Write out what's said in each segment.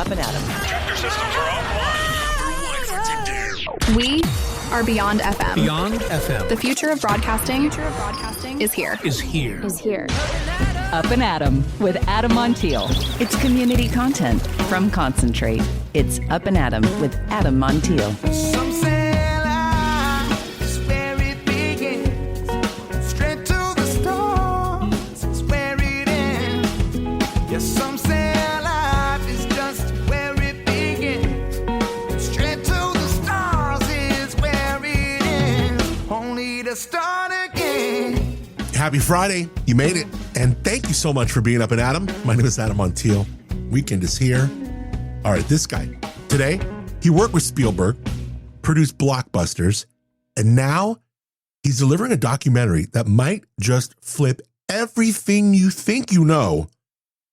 Up and Adam. Tractor systems are offline. We are Beyond FM. Beyond FM. The future of broadcasting is here. Up and Adam with Adam Montiel. It's community content from Concentrate. It's Up and Adam with Adam Montiel. Some say life is where it begins. Straight to the stars is where it ends. Yes, some say life is just where it begins. Straight to the stars is where it ends. Only to start again. Happy Friday. You made it. And thank you so much for being Up and Adam. My name is Adam Montiel. Weekend is here. All right, this guy. Today, he worked with Spielberg, produced blockbusters, and now he's delivering a documentary that might just flip everything you think you know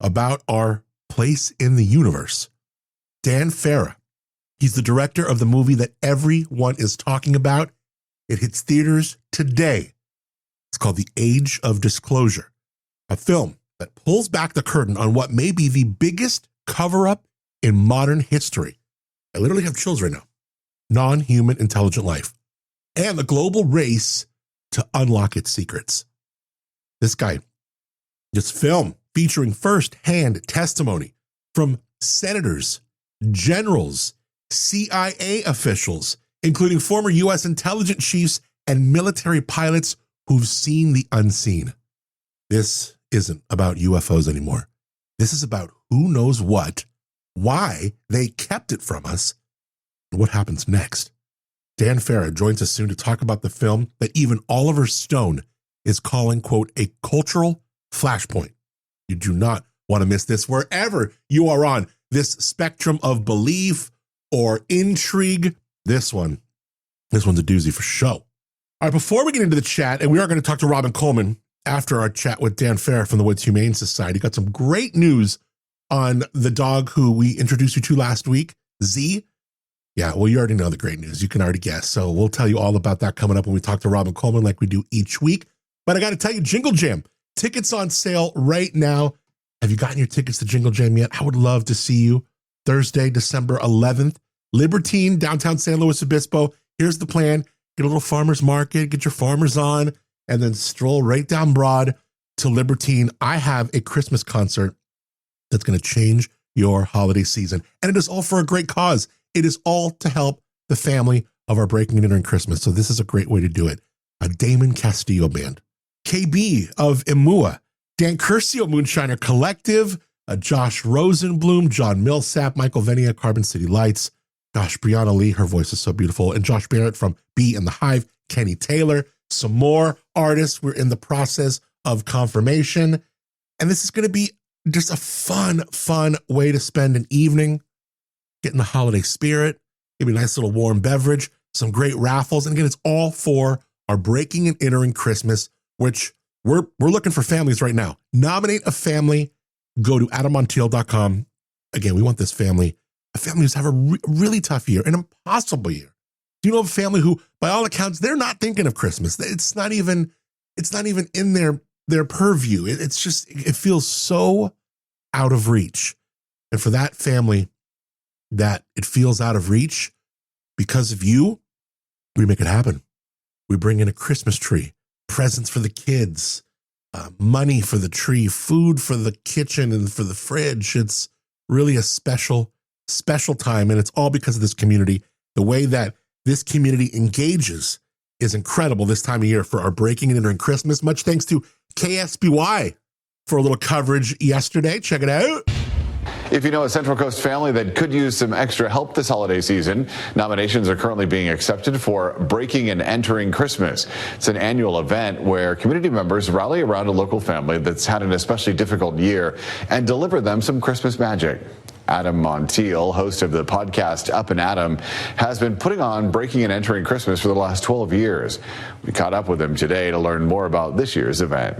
about our place in the universe. Dan Farah. He's the director of the movie that everyone is talking about. It hits theaters today. It's called The Age of Disclosure, a film that pulls back the curtain on what may be the biggest cover-up in modern history. I literally have chills right now. Non-human intelligent life and the global race to unlock its secrets. This guy, this film featuring first-hand testimony from senators, generals, CIA officials, including former U.S. intelligence chiefs and military pilots who've seen the unseen. This isn't about UFOs anymore. This is about who knows what, why they kept it from us, and what happens next. Dan Farah joins us soon to talk about the film that even Oliver Stone is calling, quote, a cultural flashpoint. You do not want to miss this wherever you are on this spectrum of belief or intrigue. This one's a doozy for show. All right, before we get into the chat, and we are going to talk to Robin Coleman after our chat with Dan Farah from the Woods Humane Society. Got some great news on the dog who we introduced you to last week, Z. Yeah, well, you already know the great news. You can already guess. So we'll tell you all about that coming up when we talk to Robin Coleman like we do each week. But I got to tell you, Jingle Jam, tickets on sale right now. Have you gotten your tickets to Jingle Jam yet? I would love to see you Thursday, December 11th. Libertine, downtown San Luis Obispo. Here's the plan. Get a little farmer's market, get your farmers on, and then stroll right down Broad to Libertine. I have a Christmas concert that's going to change your holiday season. And it is all for a great cause. It is all to help the family of our Breaking and Entering Christmas. So this is a great way to do it. A Damon Castillo Band, KB of Emua, Dan Curcio Moonshiner Collective, Josh Rosenblum, John Millsap, Michael Venia, Carbon City Lights. Gosh, Brianna Lee, her voice is so beautiful. And Josh Barrett from Bee and the Hive, Kenny Taylor, some more artists. We're in the process of confirmation. And this is going to be just a fun way to spend an evening, get in the holiday spirit, maybe a nice little warm beverage, some great raffles. And again, it's all for our Breaking and Entering Christmas, which we're looking for families right now. Nominate a family. Go to adammontiel.com. Again, we want this family. A family who's had a really tough year, an impossible year. Do you know of a family who, by all accounts, they're not thinking of Christmas? It's not even in their purview. It feels so out of reach. And for that family that it feels out of reach, because of you, we make it happen. We bring in a Christmas tree, presents for the kids, money for the tree, food for the kitchen and for the fridge. It's really a special time, and it's all because of this community. The way that this community engages is incredible this time of year for our Breaking and Entering Christmas. Much thanks to KSBY for a little coverage yesterday. Check it out. If you know a Central Coast family that could use some extra help this holiday season, nominations are currently being accepted for Breaking and Entering Christmas. It's an annual event where community members rally around a local family that's had an especially difficult year and deliver them some Christmas magic. Adam Montiel, host of the podcast Up and Adam, has been putting on Breaking and Entering Christmas for the last 12 years. We caught up with him today to learn more about this year's event.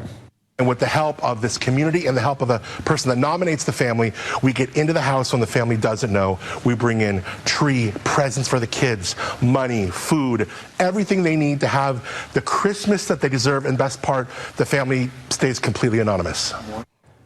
And with the help of this community and the help of the person that nominates the family, we get into the house when the family doesn't know. We bring in tree, presents for the kids, money, food, everything they need to have the Christmas that they deserve. And best part, the family stays completely anonymous.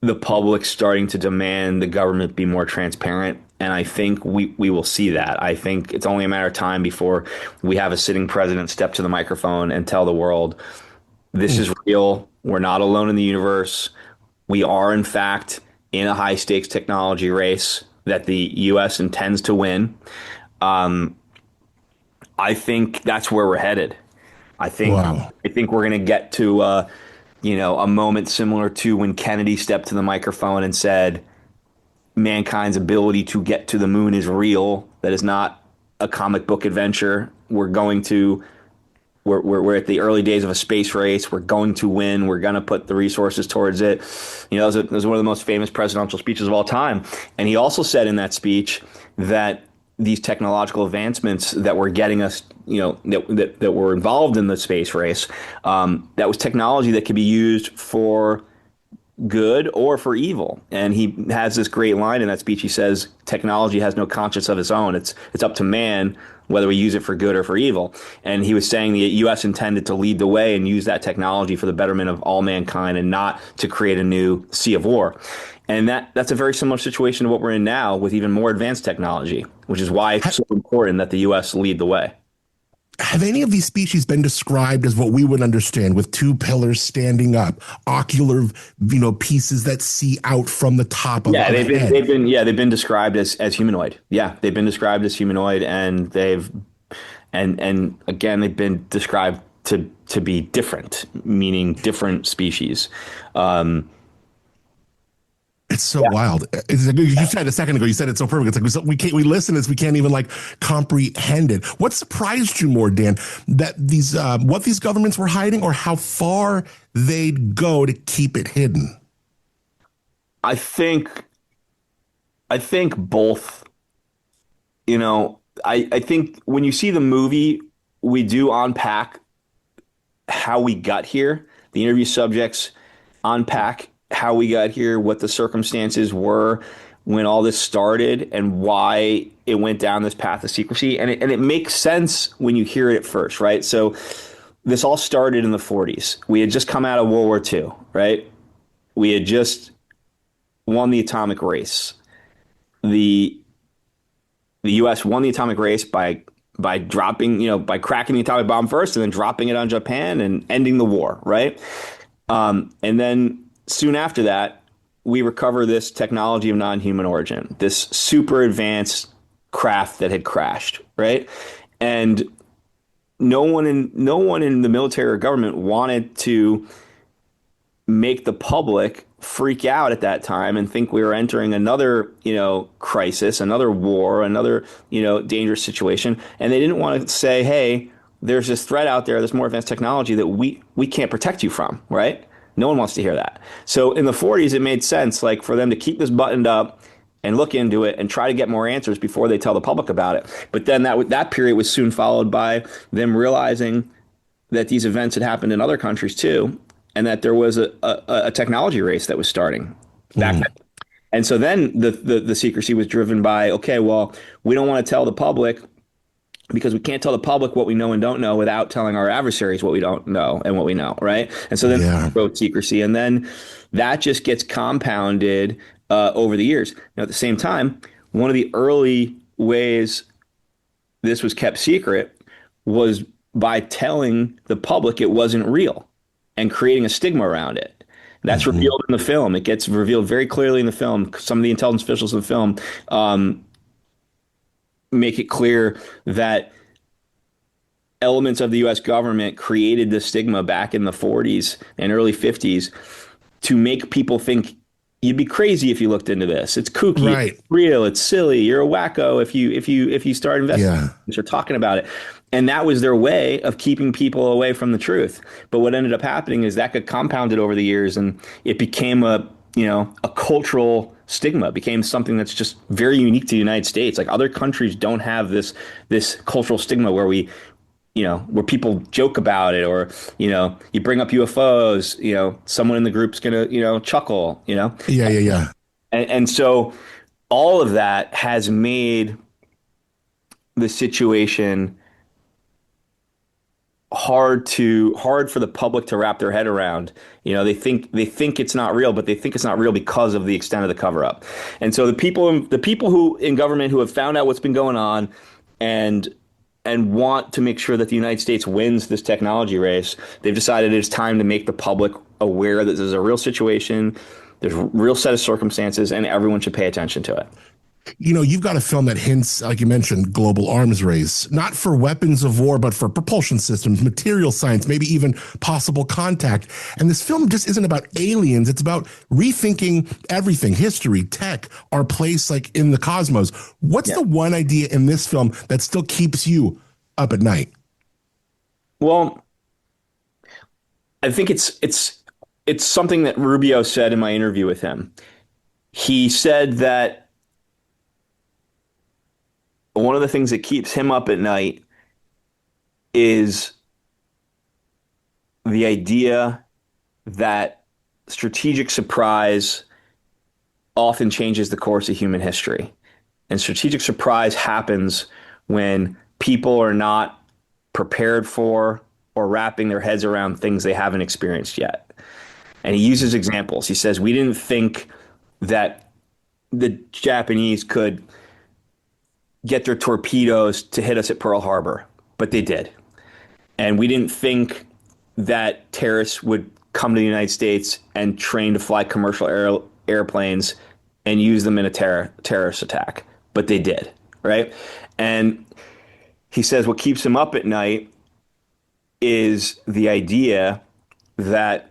the public starting to demand the government be more transparent. And I think we will see that. I think it's only a matter of time before we have a sitting president step to the microphone and tell the world, this is real. We're not alone in the universe. We are, in fact, in a high stakes technology race that the U.S. intends to win. I think that's where we're headed. I think Wow. I think we're going to get to a moment similar to when Kennedy stepped to the microphone and said, mankind's ability to get to the moon is real. That is not a comic book adventure. We're at the early days of a space race. We're going to win. We're going to put the resources towards it. That was one of the most famous presidential speeches of all time. And he also said in that speech that these technological advancements that were getting us, that were involved in the space race, that was technology that could be used for good or for evil. And he has this great line in that speech. He says, technology has no conscience of its own. It's up to man whether we use it for good or for evil. And he was saying the U.S. intended to lead the way and use that technology for the betterment of all mankind and not to create a new sea of war. And that's a very similar situation to what we're in now with even more advanced technology, which is why it's so important that the U.S. lead the way. Have any of these species been described as what we would understand with two pillars standing up, ocular, pieces that see out from the top of Yeah, a head? they've been described as humanoid. Yeah, they've been described as humanoid, and and again they've been described to be different, meaning different species. Um, It's so wild. It's like you said a second ago. You said it so perfect. It's like we listen to this. We can't even comprehend it. What surprised you more, Dan? That what these governments were hiding, or how far they'd go to keep it hidden? I think both. I think when you see the movie, we do unpack how we got here. The interview subjects unpack how we got here, what the circumstances were when all this started, and why it went down this path of secrecy. And it makes sense when you hear it at first, right? So this all started in the 40s. We had just come out of World War II, right? We had just won the atomic race. The U.S. won the atomic race by dropping, by cracking the atomic bomb first and then dropping it on Japan and ending the war, right? And then soon after that, we recover this technology of non-human origin, this super advanced craft that had crashed, right? And no one in the military or government wanted to make the public freak out at that time and think we were entering another, crisis, another war, another, dangerous situation. And they didn't want to say, hey, there's this threat out there, this more advanced technology that we can't protect you from, right? No one wants to hear that. So in the 40s, it made sense for them to keep this buttoned up and look into it and try to get more answers before they tell the public about it. But then that period was soon followed by them realizing that these events had happened in other countries too, and that there was a technology race that was starting back then. And so then the secrecy was driven by, okay, well, we don't want to tell the public because we can't tell the public what we know and don't know without telling our adversaries what we don't know and what we know, right? And so then wrote secrecy, and then that just gets compounded over the years. Now, at the same time, one of the early ways this was kept secret was by telling the public it wasn't real and creating a stigma around it. That's revealed in the film. It gets revealed very clearly in the film. Some of the intelligence officials in the film make it clear that elements of the U.S. government created this stigma back in the 40s and early 50s to make people think you'd be crazy if you looked into this. It's kooky, Right. It's real, it's silly. You're a wacko if you start investigating or talking about it. And that was their way of keeping people away from the truth. But what ended up happening is that got compounded over the years, and it became a cultural stigma, became something that's just very unique to the United States. Like other countries don't have this cultural stigma where where people joke about it, or, you bring up UFOs, someone in the group's going to, chuckle, Yeah. And so all of that has made the situation hard for the public to wrap their head around. They think it's not real, but they think it's not real because of the extent of the cover up. And so the people who in government who have found out what's been going on and and want to make sure that the United States wins this technology race, they've decided it's time to make the public aware that there's a real situation, there's a real set of circumstances, and everyone should pay attention to it. You know, you've got a film that hints, like you mentioned, global arms race, not for weapons of war, but for propulsion systems, material science, maybe even possible contact. And this film just isn't about aliens. It's about rethinking everything, history, tech, our place like in the cosmos. What's the one idea in this film that still keeps you up at night? Well, I think it's something that Rubio said in my interview with him. He said that one of the things that keeps him up at night is the idea that strategic surprise often changes the course of human history. And strategic surprise happens when people are not prepared for or wrapping their heads around things they haven't experienced yet. And he uses examples. He says, we didn't think that the Japanese could get their torpedoes to hit us at Pearl Harbor, but they did. And we didn't think that terrorists would come to the United States and train to fly commercial airplanes and use them in a terrorist attack, but they did, right? And he says what keeps him up at night is the idea that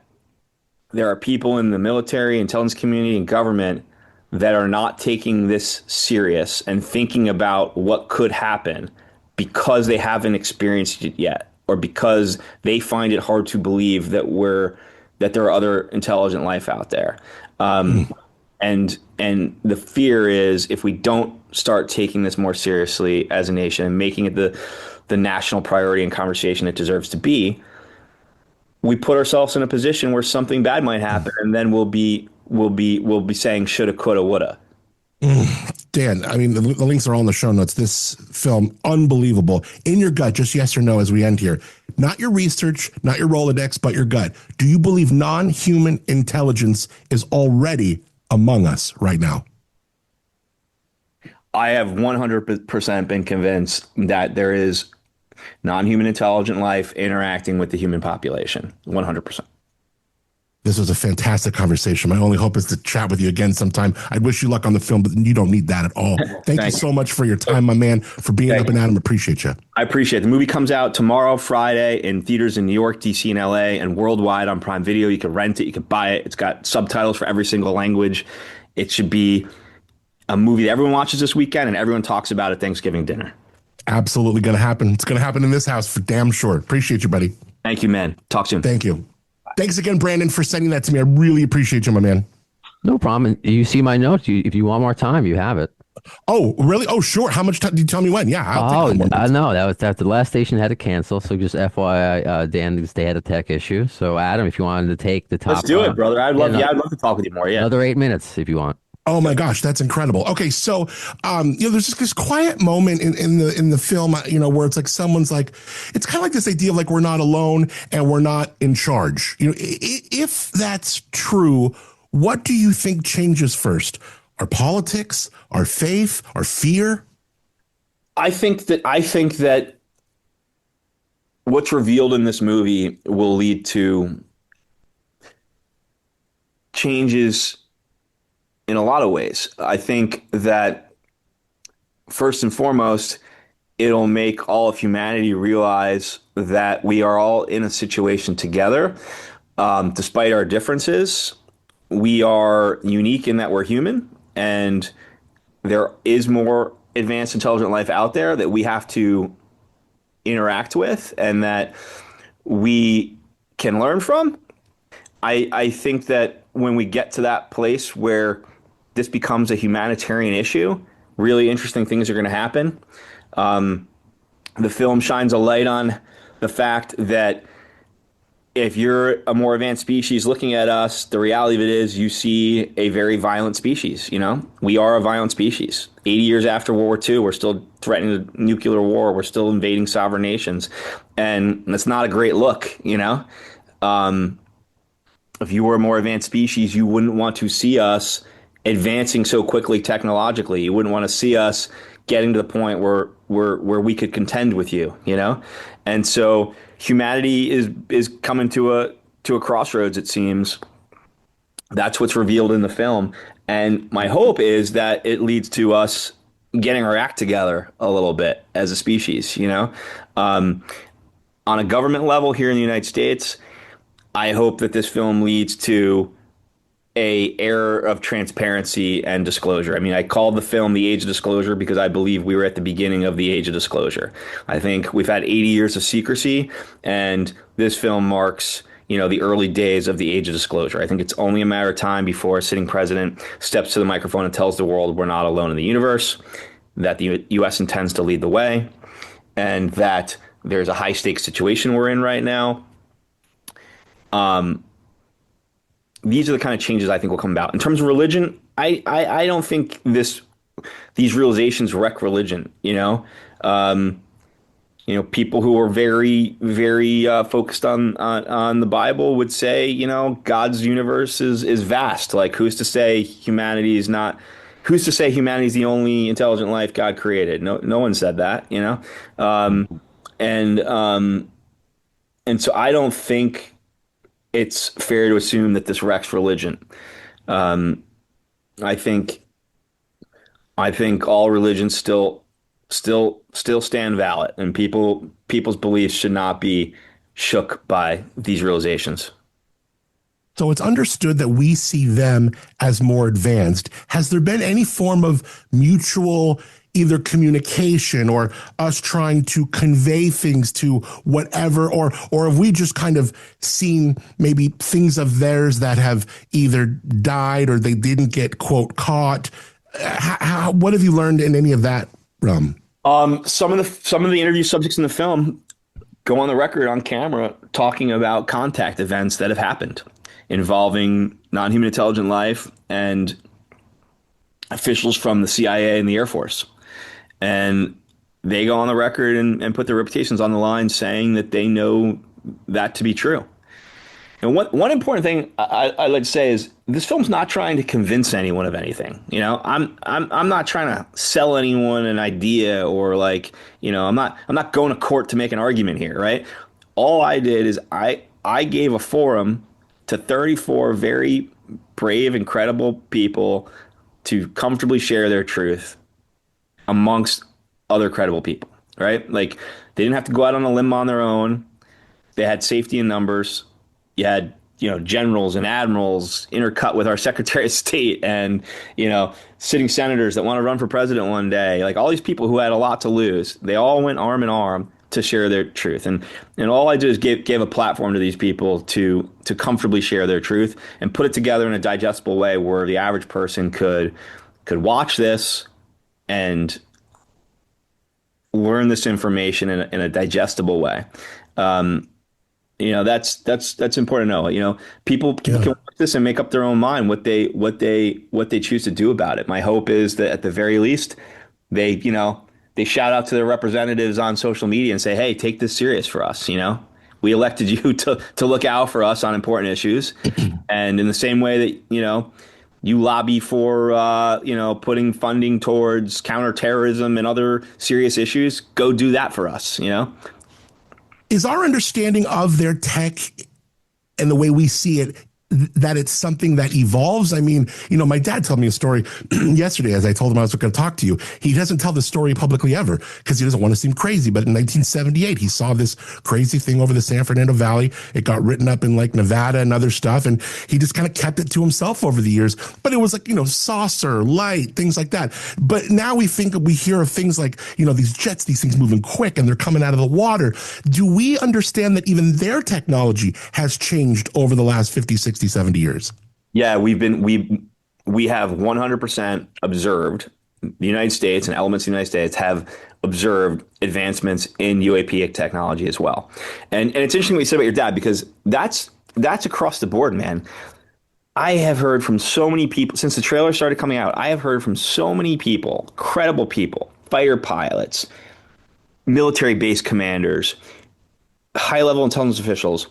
there are people in the military, intelligence community, and government that are not taking this serious and thinking about what could happen because they haven't experienced it yet, or because they find it hard to believe that there are other intelligent life out there. And the fear is, if we don't start taking this more seriously as a nation and making it the national priority and conversation it deserves to be, we put ourselves in a position where something bad might happen, and then we'll be saying shoulda, coulda, woulda. Dan, I mean, the links are all in the show notes. This film, unbelievable. In your gut, just yes or no as we end here. Not your research, not your Rolodex, but your gut. Do you believe non-human intelligence is already among us right now? I have 100% been convinced that there is non-human intelligent life interacting with the human population. 100%. This was a fantastic conversation. My only hope is to chat with you again sometime. I'd wish you luck on the film, but you don't need that at all. Thank you so much for your time, my man, for being up and Adam. Appreciate you. I appreciate it. The movie comes out tomorrow, Friday, in theaters in New York, DC, and LA, and worldwide on Prime Video. You can rent it. You can buy it. It's got subtitles for every single language. It should be a movie that everyone watches this weekend and everyone talks about at Thanksgiving dinner. Absolutely going to happen. It's going to happen in this house for damn sure. Appreciate you, buddy. Thank you, man. Talk soon. Thank you. Thanks again, Brandon, for sending that to me. I really appreciate you, my man. No problem. You see my notes. If you want more time, you have it. Oh, really? Oh, sure. How much time? Did you tell me when? Yeah. No, that the last station had to cancel. So just FYI, Dan, because they had a tech issue. So Adam, if you wanted to take the top, let's do it, brother. I'd love to talk with you more. Yeah. Another 8 minutes if you want. Oh my gosh, that's incredible. Okay, so there's this quiet moment in the film, where it's like someone's like, it's kind of like this idea of like we're not alone and we're not in charge. If that's true, what do you think changes first? Our politics, our faith, our fear? I think that what's revealed in this movie will lead to changes in a lot of ways. I think that first and foremost, it'll make all of humanity realize that we are all in a situation together. Despite our differences, we are unique in that we're human, and there is more advanced intelligent life out there that we have to interact with and that we can learn from. I think that when we get to that place where this becomes a humanitarian issue, really interesting things are going to happen. The film shines a light on the fact that if you're a more advanced species looking at us, the reality of it is you see a very violent species. You know, we are a violent species. 80 years after World War II, we're still threatening a nuclear war. We're still invading sovereign nations. And that's not a great look, you know? If you were a more advanced species, you wouldn't want to see us advancing so quickly technologically. You wouldn't want to see us getting to the point where we could contend with you, you know? And so humanity is coming to a crossroads, it seems. That's what's revealed in the film. And my hope is that it leads to us getting our act together a little bit as a species, you know? On a government level here in the United States, I hope that this film leads to a era of transparency and disclosure. I mean, I called the film The Age of Disclosure because I believe we were at the beginning of the age of disclosure. I think we've had 80 years of secrecy, and this film marks, you know, the early days of the age of disclosure. I think it's only a matter of time before a sitting president steps to the microphone and tells the world we're not alone in the universe, that the U.S. intends to lead the way, and that there's a high stakes situation we're in right now. These are the kind of changes I think will come about. In terms of religion, I don't think these realizations wreck religion. You know, people who are very, very focused on the Bible would say, you know, God's universe is vast. Like, who's to say humanity is not? Who's to say humanity is the only intelligent life God created? No one said that. You know, and so I don't think it's fair to assume that this wrecks religion. I think all religions still stand valid, and people's beliefs should not be shook by these realizations. So it's understood that we see them as more advanced. Has there been any form of mutual either communication or us trying to convey things to whatever, or have we just kind of seen maybe things of theirs that have either died or they didn't get, quote, caught? What have you learned in any of that realm? Some of the interview subjects in the film go on the record on camera talking about contact events that have happened involving non-human intelligent life and officials from the CIA and the Air Force. And they go on the record and put their reputations on the line saying that they know that to be true. And one important thing I'd like to say is this film's not trying to convince anyone of anything. You know, I'm not trying to sell anyone an idea or like, you know, I'm not going to court to make an argument here, right? All I did is I gave a forum to 34 very brave, incredible people to comfortably share their truth amongst other credible people, right? Like, they didn't have to go out on a limb on their own. They had safety in numbers. You had, you know, generals and admirals intercut with our Secretary of State and, you know, sitting senators that want to run for president one day. Like, all these people who had a lot to lose, they all went arm in arm to share their truth. And all I did is gave a platform to these people to comfortably share their truth and put it together in a digestible way where the average person could watch this and learn this information in a digestible way. You know, that's important to know. You know, people can watch this and make up their own mind what they choose to do about it. My hope is that at the very least, they shout out to their representatives on social media and say, hey, take this serious for us. You know, we elected you to look out for us on important issues. And in the same way that, you know, you lobby for, putting funding towards counterterrorism and other serious issues, go do that for us, you know? Is our understanding of their tech and the way we see it that it's something that evolves? I mean, you know, my dad told me a story yesterday as I told him I was going to talk to you. He doesn't tell the story publicly ever because he doesn't want to seem crazy. But in 1978, he saw this crazy thing over the San Fernando Valley. It got written up in like Nevada and other stuff. And he just kind of kept it to himself over the years. But it was like, you know, saucer, light, things like that. But now we hear of things like, you know, these jets, these things moving quick and they're coming out of the water. Do we understand that even their technology has changed over the last 50, 60, 70 years? Yeah, we have 100% observed the United States and elements of the United States have observed advancements in UAP technology as well. And it's interesting what you said about your dad, because that's across the board, man. I have heard from so many people since the trailer started coming out. I have heard from so many people, credible people, fighter pilots, military base commanders, high level intelligence officials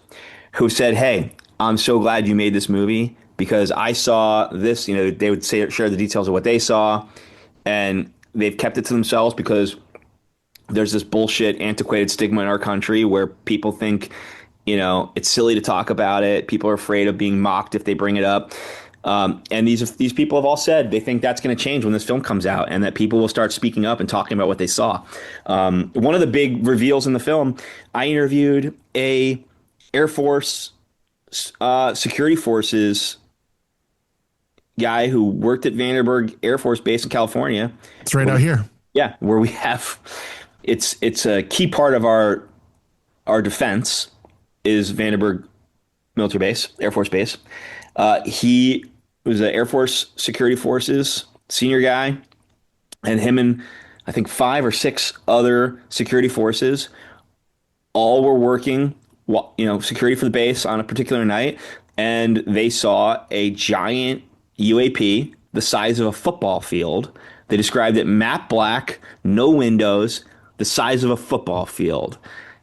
who said, "Hey, I'm so glad you made this movie because I saw this." You know, they would share the details of what they saw, and they've kept it to themselves because there's this bullshit, antiquated stigma in our country where people think, you know, it's silly to talk about it. People are afraid of being mocked if they bring it up. And these people have all said they think that's going to change when this film comes out, and that people will start speaking up and talking about what they saw. One of the big reveals in the film, I interviewed a Air Force security forces guy who worked at Vandenberg Air Force Base in California. It's right out here. Yeah, where we have it's a key part of our defense is Vandenberg Military Base, Air Force Base. He was an Air Force Security Forces senior guy, and him and I think 5 or 6 other security forces all were working, security for the base on a particular night, and they saw a giant UAP the size of a football field. They described it matte black, no windows, the size of a football field.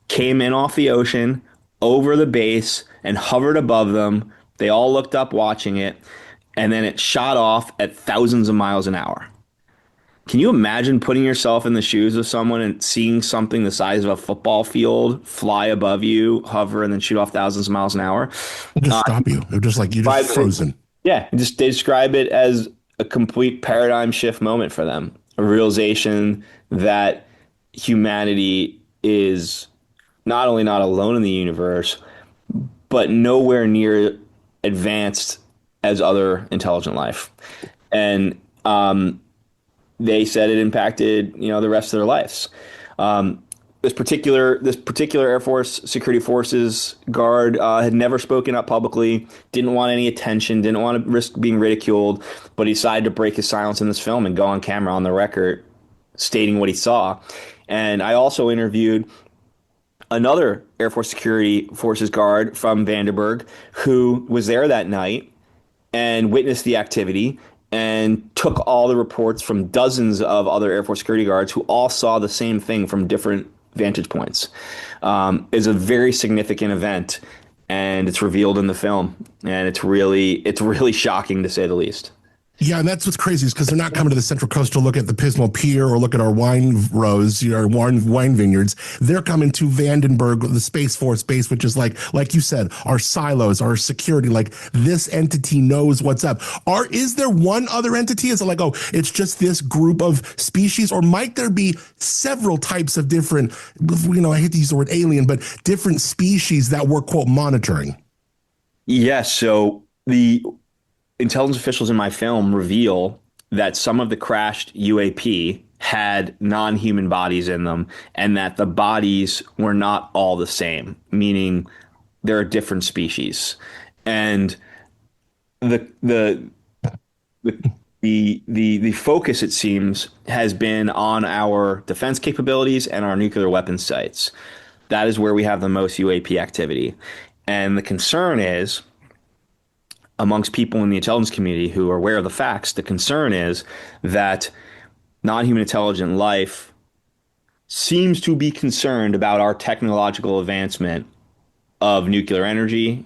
Came in off the ocean, over the base, and hovered above them. They all looked up watching it, and then it shot off at thousands of miles an hour. Can you imagine putting yourself in the shoes of someone and seeing something the size of a football field fly above you, hover, and then shoot off thousands of miles an hour? It'll just stop you. It'll just like you're just frozen. Yeah, they describe it as a complete paradigm shift moment for them. A realization that humanity is not only not alone in the universe, but nowhere near advanced as other intelligent life. And they said it impacted, the rest of their lives. This particular Air Force Security Forces guard had never spoken up publicly, didn't want any attention, didn't want to risk being ridiculed, but he decided to break his silence in this film and go on camera on the record stating what he saw. And I also interviewed another Air Force Security Forces guard from Vandenberg who was there that night and witnessed the activity and took all the reports from dozens of other Air Force security guards who all saw the same thing from different vantage points. Is a very significant event, and it's revealed in the film, and it's really shocking to say the least. Yeah, and that's what's crazy is because they're not coming to the Central Coast to look at the Pismo Pier or look at our wine rows, our wine vineyards. They're coming to Vandenberg, the Space Force base, which is like you said, our silos, our security. Like this entity knows what's up. Is there one other entity? Is it like, oh, it's just this group of species, or might there be several types of different? I hate to use the word alien, but different species that we're quote monitoring. Yes. So the intelligence officials in my film reveal that some of the crashed UAP had non-human bodies in them, and that the bodies were not all the same, meaning there are different species. And the focus, it seems, has been on our defense capabilities and our nuclear weapons sites. That is where we have the most UAP activity. And the concern is, amongst people in the intelligence community who are aware of the facts, the concern is that non-human intelligent life seems to be concerned about our technological advancement of nuclear energy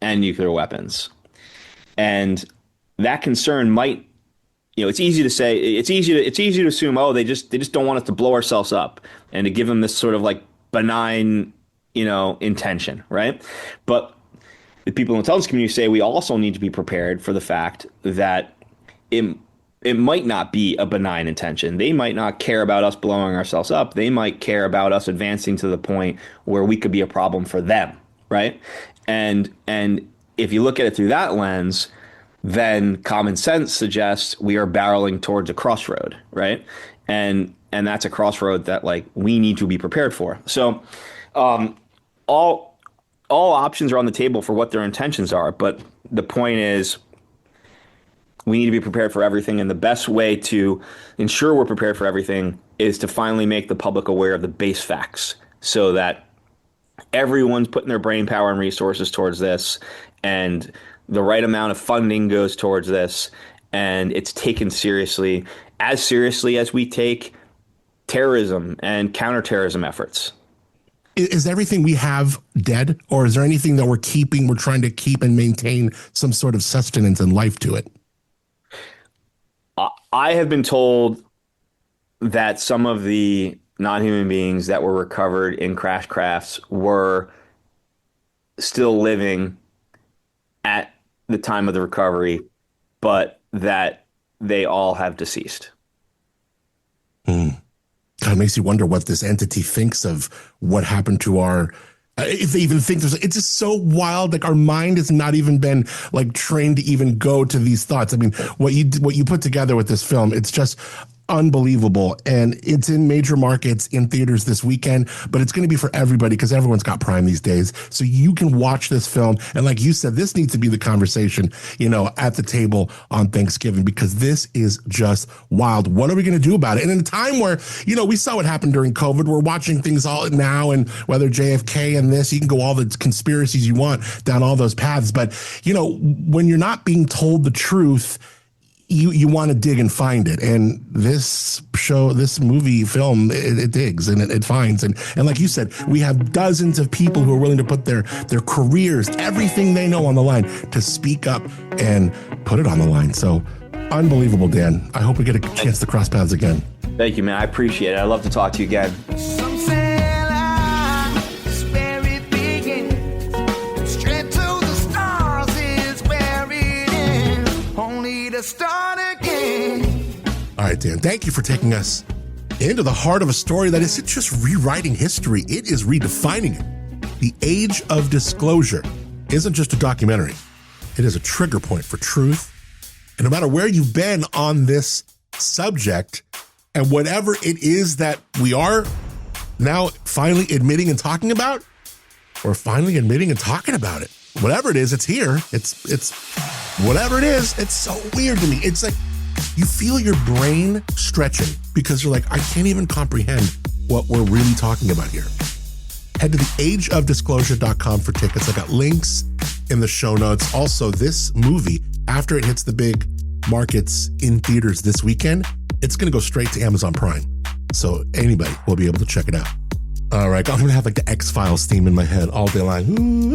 and nuclear weapons. And that concern might, it's easy to say, it's easy to assume, oh, they just don't want us to blow ourselves up, and to give them this sort of like benign, intention, right? But the people in the intelligence community say we also need to be prepared for the fact that it might not be a benign intention. They might not care about us blowing ourselves up. They might care about us advancing to the point where we could be a problem for them, right? And if you look at it through that lens, then common sense suggests we are barreling towards a crossroad, right? And that's a crossroad that we need to be prepared for. So all options are on the table for what their intentions are, but the point is, We need to be prepared for everything. And the best way to ensure we're prepared for everything is to finally make the public aware of the base facts so that everyone's putting their brain power and resources towards this, and the right amount of funding goes towards this, and it's taken seriously as we take terrorism and counterterrorism efforts. Is everything we have dead, or is there anything that we're trying to keep and maintain some sort of sustenance and life to it? I have been told that some of the non-human beings that were recovered in crash crafts were still living at the time of the recovery, but that they all have deceased. God, it makes you wonder what this entity thinks of what happened to our. If they even think it's just so wild. Like, our mind has not even been like trained to even go to these thoughts. I mean, what you put together with this film, it's just unbelievable. And it's in major markets, in theaters this weekend, but it's going to be for everybody because everyone's got Prime these days. So you can watch this film. And like you said, this needs to be the conversation, at the table on Thanksgiving, because this is just wild. What are we going to do about it? And in a time where, we saw what happened during COVID, we're watching things all now, and whether JFK and this, you can go all the conspiracies you want down all those paths. But, when you're not being told the truth, you want to dig and find it. And this movie film, it digs and it finds. And like you said, we have dozens of people who are willing to put their careers, everything they know on the line to speak up and put it on the line. So unbelievable, Dan. I hope we get a chance to cross paths again. Thank you, man. I appreciate it. I'd love to talk to you again. Some say life is where it begins. Straight to the stars is where it ends. Only to start again. All right, Dan, thank you for taking us into the heart of a story that isn't just rewriting history, it is redefining it. The Age of Disclosure isn't just a documentary. It is a trigger point for truth. And no matter where you've been on this subject, and whatever it is that we are now finally admitting and talking about, we're finally admitting and talking about it. Whatever it is, it's here. It's whatever it is. It's so weird to me. It's like you feel your brain stretching because you're like, I can't even comprehend what we're really talking about here. Head to theageofdisclosure.com for tickets. I got links in the show notes. Also, this movie, after it hits the big markets in theaters this weekend, it's going to go straight to Amazon Prime. So anybody will be able to check it out. All right, I'm going to have like the X-Files theme in my head all day long.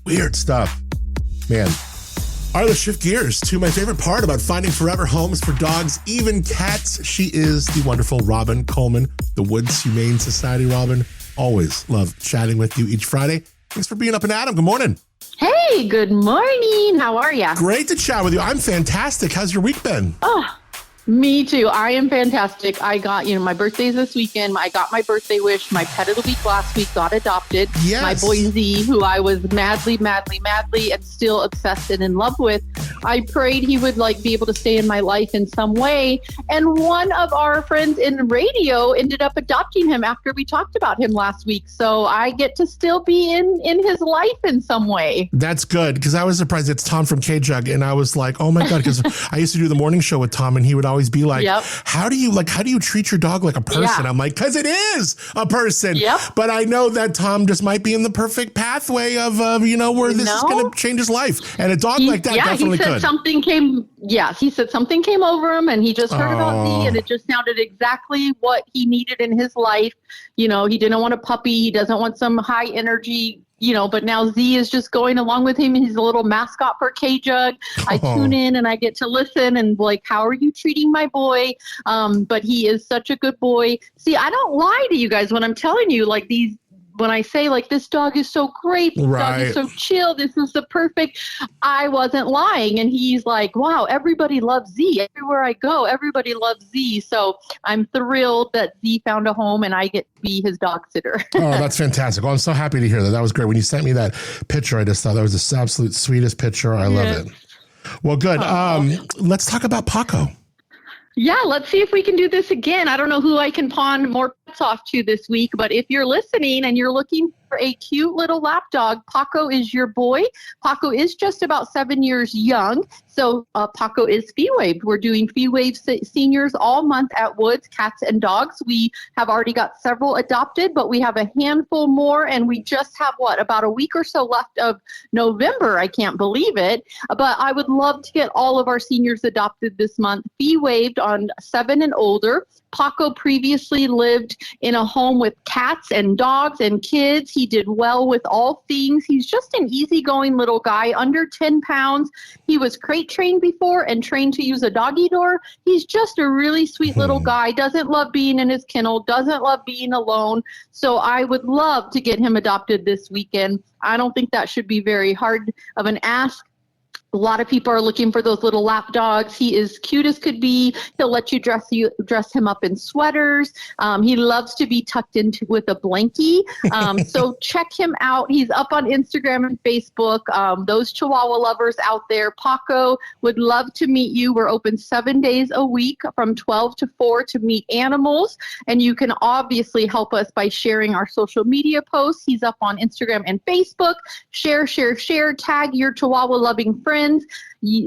Weird stuff. Man, all right, let's shift gears to my favorite part about finding forever homes for dogs, even cats. She is the wonderful Robin Coleman, the Woods Humane Society. Robin, always love chatting with you each Friday. Thanks for being up and Adam. Good morning. Hey, good morning. How are you? Great to chat with you. I'm fantastic. How's your week been? Oh, me too. I am fantastic. I got, my birthday's this weekend. I got my birthday wish. My pet of the week last week got adopted. Yes. My boy Z, who I was madly, and still obsessed and in love with. I prayed he would be able to stay in my life in some way. And one of our friends in radio ended up adopting him after we talked about him last week. So I get to still be in his life in some way. That's good, because I was surprised it's Tom from K-Jug, and I was like, oh my God, because I used to do the morning show with Tom, and he would always be like, Yep. how do you treat your dog like a person? Yeah. I'm like, because it is a person. Yep. But I know that Tom just might be in the perfect pathway of, where this is going to change his life. And a dog like that definitely he said could. something came. Yeah, he said something came over him, and he just heard about me, and it just sounded exactly what he needed in his life. He didn't want a puppy. He doesn't want some high energy. But now Z is just going along with him. He's a little mascot for K-Jug. I tune in and I get to listen and how are you treating my boy? But he is such a good boy. See, I don't lie to you guys when I'm telling you when I say this dog is so great, this dog is so chill, this is the perfect, I wasn't lying. And he's like, wow, everybody loves Z. Everywhere I go, everybody loves Z. So I'm thrilled that Z found a home and I get to be his dog sitter. Oh, that's fantastic. Well, I'm so happy to hear that. That was great. When you sent me that picture, I just thought that was the absolute sweetest picture. I love it. Well, good. Let's talk about Paco. Yeah, let's see if we can do this again. I don't know who I can pawn more pets off to this week, but if you're listening and you're looking for a cute little lap dog, Paco is your boy. Paco is just about 7 years young. So Paco is fee waived. We're doing fee waived seniors all month at Woods, Cats and Dogs. We have already got several adopted, but we have a handful more, and we just have, about a week or so left of November. I can't believe it, but I would love to get all of our seniors adopted this month, fee waived on 7 and older. Paco previously lived in a home with cats and dogs and kids. He did well with all things. He's just an easygoing little guy, under 10 pounds. He was crate trained before and trained to use a doggy door. He's just a really sweet little guy, doesn't love being in his kennel, doesn't love being alone. So I would love to get him adopted this weekend. I don't think that should be very hard of an ask. A lot of people are looking for those little lap dogs. He is cute as could be. He'll let you dress him up in sweaters. He loves to be tucked into with a blankie. So check him out. He's up on Instagram and Facebook. Those Chihuahua lovers out there, Paco would love to meet you. We're open 7 days a week from 12 to 4 to meet animals. And you can obviously help us by sharing our social media posts. He's up on Instagram and Facebook. Share, tag your Chihuahua loving friends.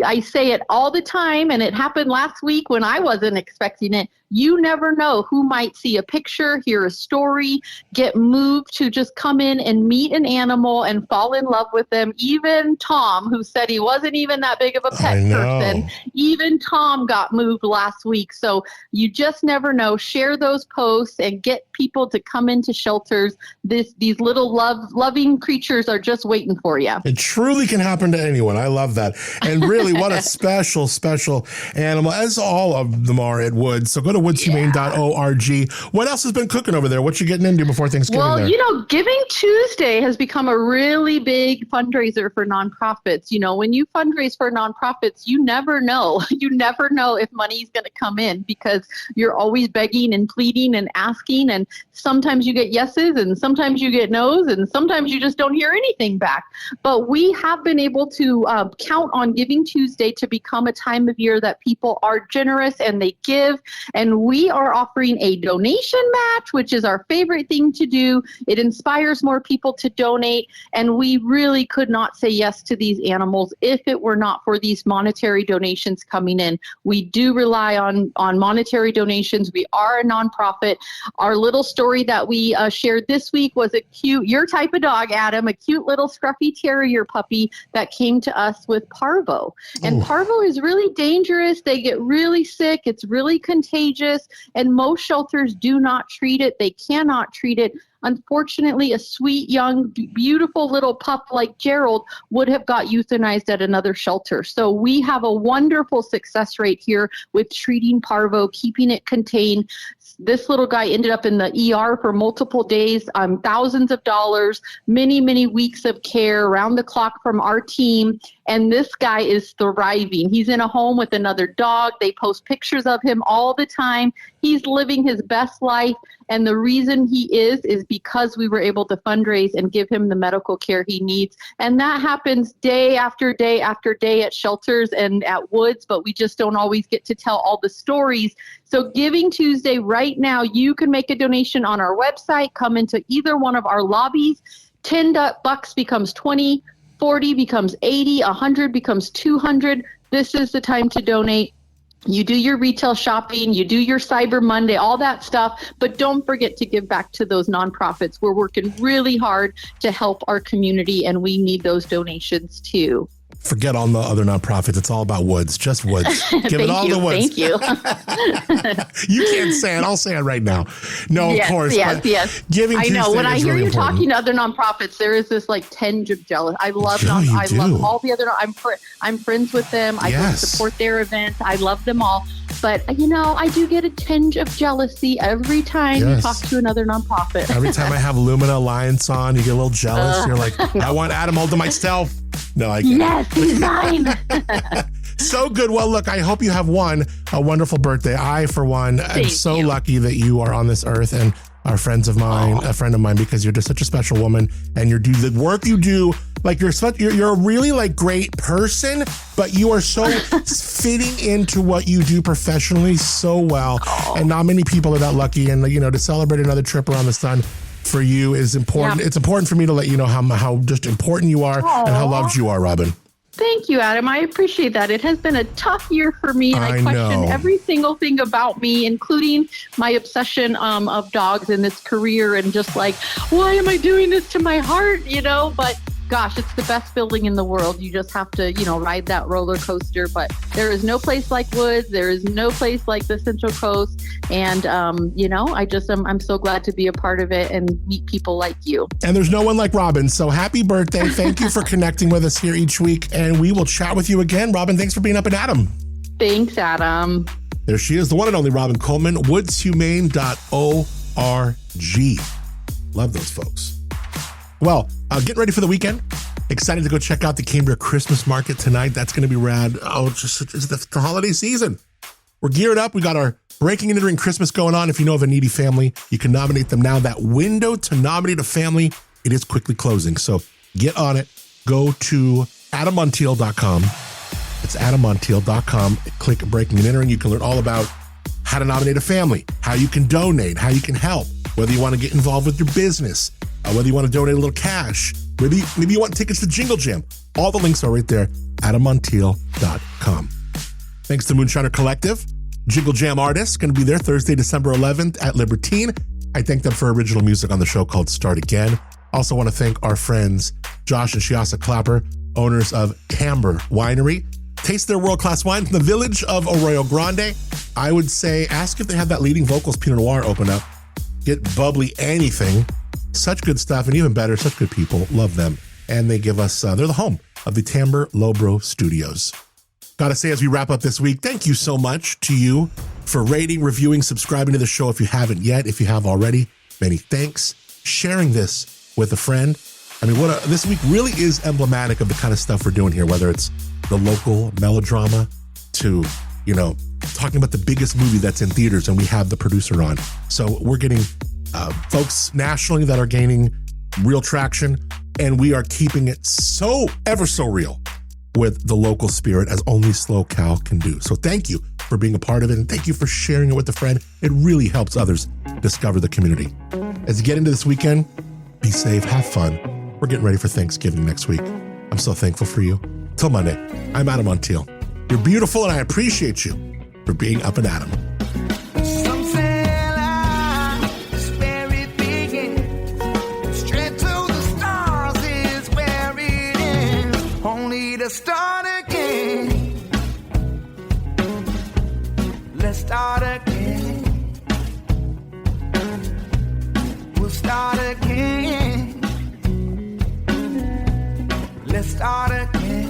I say it all the time, and it happened last week when I wasn't expecting it. You never know who might see a picture, hear a story, get moved to just come in and meet an animal and fall in love with them. Even Tom, who said he wasn't even that big of a pet person, even Tom got moved last week. So you just never know. Share those posts and get people to come into shelters. These little loving creatures are just waiting for you. It truly can happen to anyone. I love that. And really, what a special animal, as all of them are at Woods. So go to woodshumane.org. What else has been cooking over there? What you getting into before Thanksgiving? Well, Giving Tuesday has become a really big fundraiser for nonprofits. When you fundraise for nonprofits, you never know. You never know if money is going to come in, because you're always begging and pleading and asking. And sometimes you get yeses and sometimes you get nos and sometimes you just don't hear anything back. But we have been able to count on Giving Tuesday to become a time of year that people are generous and they give. And we are offering a donation match, which is our favorite thing to do. It inspires more people to donate. And we really could not say yes to these animals if it were not for these monetary donations coming in. We do rely on monetary donations. We are a nonprofit. Our little story that we shared this week was your type of dog, Adam, a cute little scruffy terrier puppy that came to us with parvo. And parvo is really dangerous. They get really sick. It's really contagious. And most shelters do not treat it. They cannot treat it. Unfortunately, a sweet, young, beautiful little pup like Gerald would have got euthanized at another shelter. So we have a wonderful success rate here with treating parvo, keeping it contained. This little guy ended up in the ER for multiple days, thousands of dollars, many, many weeks of care around the clock from our team. And this guy is thriving. He's in a home with another dog. They post pictures of him all the time. He's living his best life. And the reason he is because we were able to fundraise and give him the medical care he needs. And that happens day after day after day at shelters and at Woods, but we just don't always get to tell all the stories. So Giving Tuesday right now, you can make a donation on our website, come into either one of our lobbies. $10 becomes 20, 40 becomes 80, 100 becomes 200. This is the time to donate. You do your retail shopping, you do your Cyber Monday, all that stuff, but don't forget to give back to those nonprofits. We're working really hard to help our community, and we need those donations too. Forget all the other nonprofits. It's all about Woods, just Woods. Give it all to Woods. Thank you. You can't say it. I'll say it right now. No, yes, of course. Yes. Giving I know. Tuesday when I hear really you important. talking to other nonprofits, there is this tinge of jealous. I love I love all the other. I'm friends with them. I go support their events. I love them all. But, I do get a tinge of jealousy every time you talk to another nonprofit. Every time I have Lumina Alliance on, you get a little jealous. You're like, I want Adam all to myself. No, I can't. Yes, he's mine. So good. Well, look, I hope you have a wonderful birthday. I, for one, am so lucky that you are on this earth and are friends of mine, a friend of mine, because you're just such a special woman and you do the work you do. Like you're a really great person, but you are so fitting into what you do professionally so well. And not many people are that lucky. And, to celebrate another trip around the sun for you is important. Yeah. It's important for me to let you know how just important you are and how loved you are, Robin. Thank you, Adam. I appreciate that. It has been a tough year for me, and I question know. every single thing about me, including my obsession of dogs in this career, and just like, why am I doing this to my heart? But gosh, it's the best feeling in the world. You just have to, ride that roller coaster. But there is no place like Woods. There is no place like the Central Coast. And, I'm so glad to be a part of it and meet people like you. And there's no one like Robin. So happy birthday. Thank you for connecting with us here each week. And we will chat with you again. Robin, thanks for being Up and Adam. Thanks, Adam. There she is, the one and only Robin Coleman, woodshumane.org. Love those folks. Well, getting ready for the weekend. Excited to go check out the Cambria Christmas Market tonight. That's going to be rad. It's the holiday season. We're geared up. We got our Breaking and Entering Christmas going on. If you know of a needy family, you can nominate them now. That window to nominate a family, it is quickly closing. So get on it. Go to AdamMontiel.com. It's AdamMontiel.com. Click Breaking and Entering. You can learn all about how to nominate a family, how you can donate, how you can help, whether you want to get involved with your business, whether you want to donate a little cash, maybe you want tickets to Jingle Jam. All the links are right there, AdamMontiel.com. Thanks to Moonshiner Collective. Jingle Jam artists going to be there Thursday, December 11th at Libertine. I thank them for original music on the show called Start Again. Also want to thank our friends Josh and Shiasa Clapper, owners of Tamber Winery. Taste their world-class wine from the village of Arroyo Grande. I would say ask if they have that leading vocals Pinot Noir open up. Get bubbly anything. Such good stuff, and even better, such good people. Love them. And they give us, they're the home of the Tamber Lobro Studios. Gotta say, as we wrap up this week, thank you so much to you for rating, reviewing, subscribing to the show if you haven't yet. If you have already, many thanks. Sharing this with a friend. I mean, this week really is emblematic of the kind of stuff we're doing here, whether it's the local melodrama to, talking about the biggest movie that's in theaters, and we have the producer on. So we're getting folks nationally that are gaining real traction, and we are keeping it so ever so real with the local spirit as only Slow Cal can do. So thank you for being a part of it, and thank you for sharing it with a friend. It really helps others discover the community. As you get into this weekend, be safe, have fun. We're getting ready for Thanksgiving next week. I'm so thankful for you. Till Monday, I'm Adam Montiel. You're beautiful, and I appreciate you for being Up and Adam. Some say life is where it begins. Straight to the stars is where it ends. Only to start again. Let's start again. We'll start again. Let's start again.